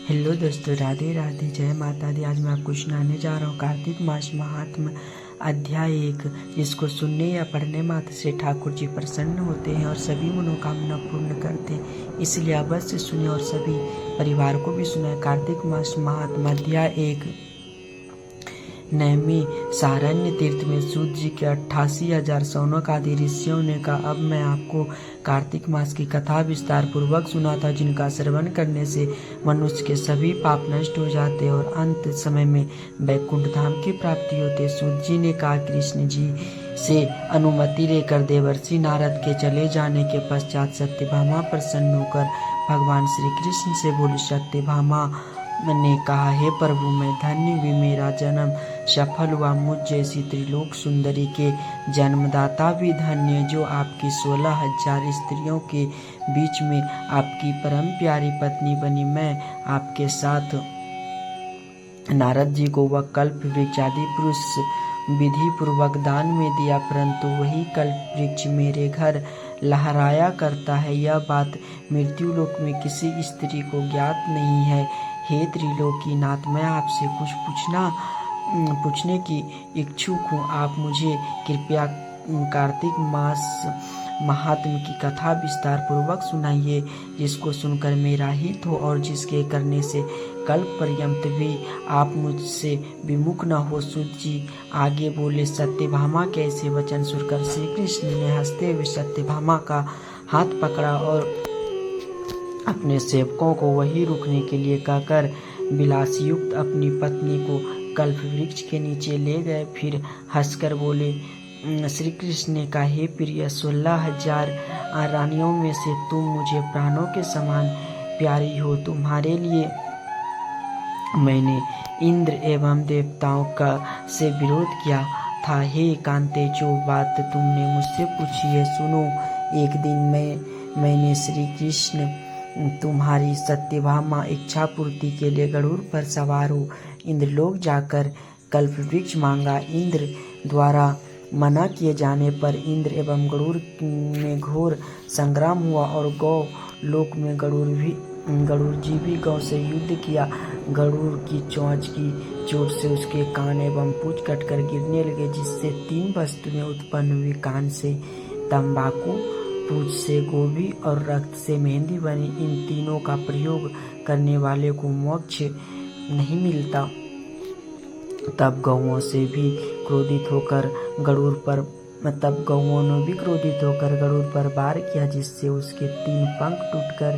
Hello दोस्तों, राधे राधे, जय माता दी। आज मैं आपको सुनाने जा रहा हूँ कार्तिक मास महात्म्य अध्याय 1, जिसको सुनने या पढ़ने मात्र से ठाकुर जी प्रसन्न होते हैं और सभी मनोकामना पूर्ण करते हैं। इसलिए अवश्य सुने और सभी परिवार को भी सुनाए। कार्तिक मास महात्म्य अध्याय 1। नैमी सारण्य तीर्थ में सूत जी के 88,000 सौनक आदि ऋषियों ने कहा, अब मैं आपको कार्तिक मास की कथा विस्तार पूर्वक सुनाता, जिनका श्रवण करने से मनुष्य के सभी पाप नष्ट हो जाते और अंत समय में वैकुंठ धाम की प्राप्ति होती। सूत जी ने कहा, कृष्ण जी से अनुमति लेकर देवर्षि नारद के चले जाने के पश्चात सत्यभामा प्रसन्न होकर भगवान श्री कृष्ण से बोली। सत्यभामा ने कहा, हे प्रभु, मैं धन्य हुई, मेरा जन्म सफल हुआ। मुझ जैसी त्रिलोक सुंदरी के जन्मदाता भी धन्य, जो आपकी 16,000 स्त्रियों के बीच में आपकी परम प्यारी पत्नी बनी। मैं आपके साथ नारद जी को वह कल्प वृक्ष आदि पुरुष विधि पूर्वक दान में दिया, परंतु वही कल्प वृक्ष मेरे घर लहराया करता है। यह बात मृत्यु लोक में किसी स्त्री को ज्ञात नहीं है। हे त्रिलोकीनाथ, मैं आपसे कुछ पूछने की इच्छुक हूँ। आप मुझे कृपया कार्तिक मास महात्म्य की कथा विस्तार पूर्वक सुनाइए, जिसको सुनकर मेरा हित हो और जिसके करने से कल्प पर्यंत भी आप मुझसे विमुख न हो। सूत जी आगे बोले। सत्यभामा के ऐसे वचन सुनकर श्री कृष्ण ने हंसते हुए सत्यभामा का हाथ पकड़ा और अपने सेवकों को वही रुकने के लिए कहकर विलासयुक्त अपनी पत्नी को कल्प वृक्ष के नीचे ले गए। फिर हंसकर बोले। श्री कृष्ण ने कहा, हे प्रिय, 16,000 रानियों में से तुम मुझे प्राणों के समान प्यारी हो। तुम्हारे लिए मैंने इंद्र एवं देवताओं का से विरोध किया था। हे कांते, जो बात तुमने मुझसे पूछी है सुनो। एक दिन मैंने श्री कृष्ण तुम्हारी सत्यभामा इच्छा पूर्ति के लिए गरुड़ पर सवार हो इंद्रलोक जाकर कल्प वृक्ष मांगा। इंद्र द्वारा मना किए जाने पर इंद्र एवं गरुड़ में घोर संग्राम हुआ और गौ लोक में गरुड़ जी भी गौ से युद्ध किया। गरुड़ की चोंच की चोट से उसके कान एवं पूंछ कटकर गिरने लगे, जिससे 3 वस्तुएं उत्पन्न हुई। कान से तंबाकू, पूंछ से गोभी और रक्त से मेहंदी बनी। इन तीनों का प्रयोग करने वाले को मोक्ष नहीं मिलता। तब गौओं ने भी क्रोधित होकर गरुड़ पर वार किया, जिससे उसके 3 पंख टूटकर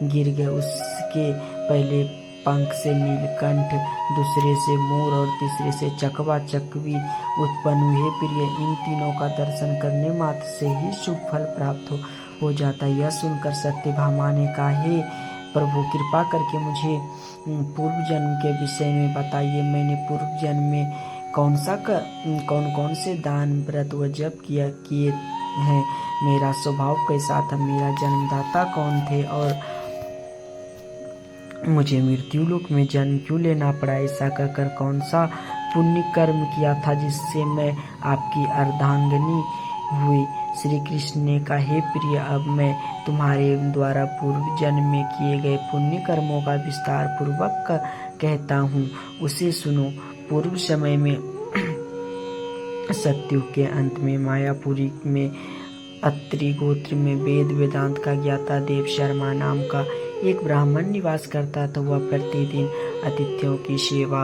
गिर गए। उसके पहले पंख से नीलकंठ, दूसरे से मोर और तीसरे से चकवा चकवी उत्पन्न हुए। प्रिय, इन तीनों का दर्शन करने मात्र से ही शुभ फल प्राप्त हो जाता। यह सुनकर सत्यभामा ने कहा, हे प्रभु, कृपा करके मुझे पूर्व जन्म के विषय में बताइए। मैंने पूर्व जन्म में कौन से दान, व्रत व जप किए हैं? मेरा स्वभाव कैसा था? मेरा जन्मदाता कौन थे? और मुझे मृत्यु लोक में जन्म क्यों लेना पड़ा? ऐसा कहकर कौन सा पुण्य कर्म किया था जिससे मैं आपकी अर्धांगिनी हुई? श्री कृष्ण ने कहा, हे प्रिय, अब मैं तुम्हारे द्वारा पूर्व जन्म में किए गए पुण्य कर्मों का विस्तार पूर्वक कहता हूँ, उसे सुनो। पूर्व समय में सतयुग के अंत में मायापुरी में अत्रि गोत्र में वेद वेदांत का ज्ञाता देव शर्मा नाम का एक ब्राह्मण निवास करता था। वह प्रतिदिन अतिथियों की सेवा,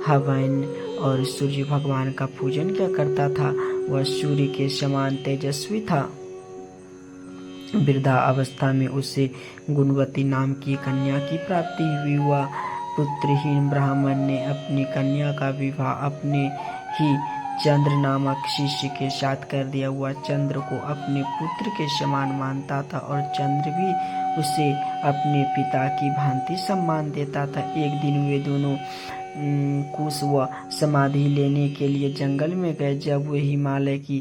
हवन और सूर्य भगवान का पूजन किया करता था। वह सूर्य के समान तेजस्वी था। वृद्धा अवस्था में उसे गुणवती नाम की कन्या की प्राप्ति हुई। वह पुत्रहीन ब्राह्मण ने अपनी कन्या का विवाह अपने ही चंद्र नामक शिष्य के साथ कर दिया। वह चंद्र को अपने पुत्र के समान मानता था और चंद्र भी उसे अपने पिता की भांति सम्मान देता था। एक दिन वे दोनों कुश व समाधि लेने के लिए जंगल में गए। जब वे हिमालय की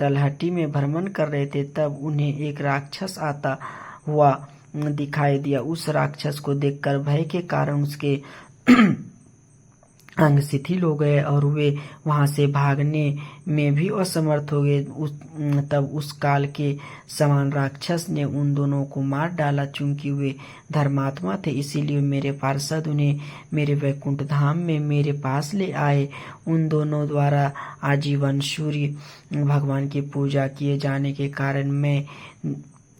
तलहटी में भ्रमण कर रहे थे, तब उन्हें एक राक्षस आता हुआ दिखाई दिया। उस राक्षस को देखकर भय के कारण उसके अंग शिथिल हो गए और वे वहां से भागने में भी असमर्थ हो गए। तब उस काल के समान राक्षस ने उन दोनों को मार डाला। चूंकि वे धर्मात्मा थे, इसीलिए मेरे पार्षद उन्हें मेरे वैकुंठ धाम में मेरे पास ले आए। उन दोनों द्वारा आजीवन सूर्य भगवान की पूजा किए जाने के कारण मैं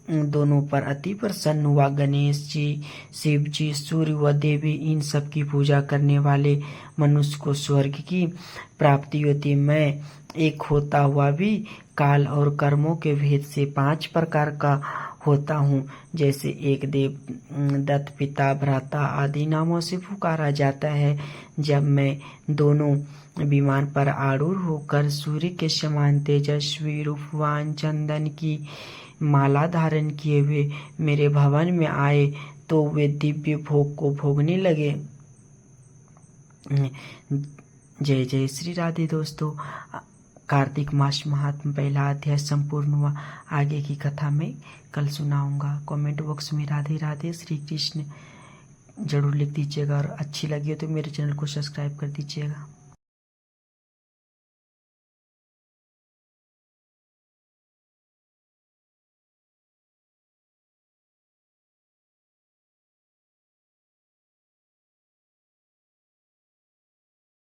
दोनों पर अति प्रसन्न हुआ। गणेश जी, शिव जी, सूर्य व देवी, इन सब की पूजा करने वाले मनुष्य को स्वर्ग की प्राप्ति होती। मैं एक होता हुआ भी काल और कर्मों के भेद से 5 प्रकार का होता हूँ। जैसे एक देव, दत्त, पिता, भ्राता आदि नामों से पुकारा जाता है। जब मैं दोनों विमान पर आरूढ़ होकर सूर्य के समान तेजस्वी रूपवान चंदन की माला धारण किए हुए मेरे भवन में आए तो वे दिव्य भोग को भोगने लगे। जय जय श्री राधे। दोस्तों, कार्तिक मास महात्म पहला अध्याय संपूर्ण हुआ। आगे की कथा मैं कल सुनाऊंगा। कमेंट बॉक्स में राधे राधे श्री कृष्ण जरूर लिख दीजिएगा और अच्छी लगी हो तो मेरे चैनल को सब्सक्राइब कर दीजिएगा।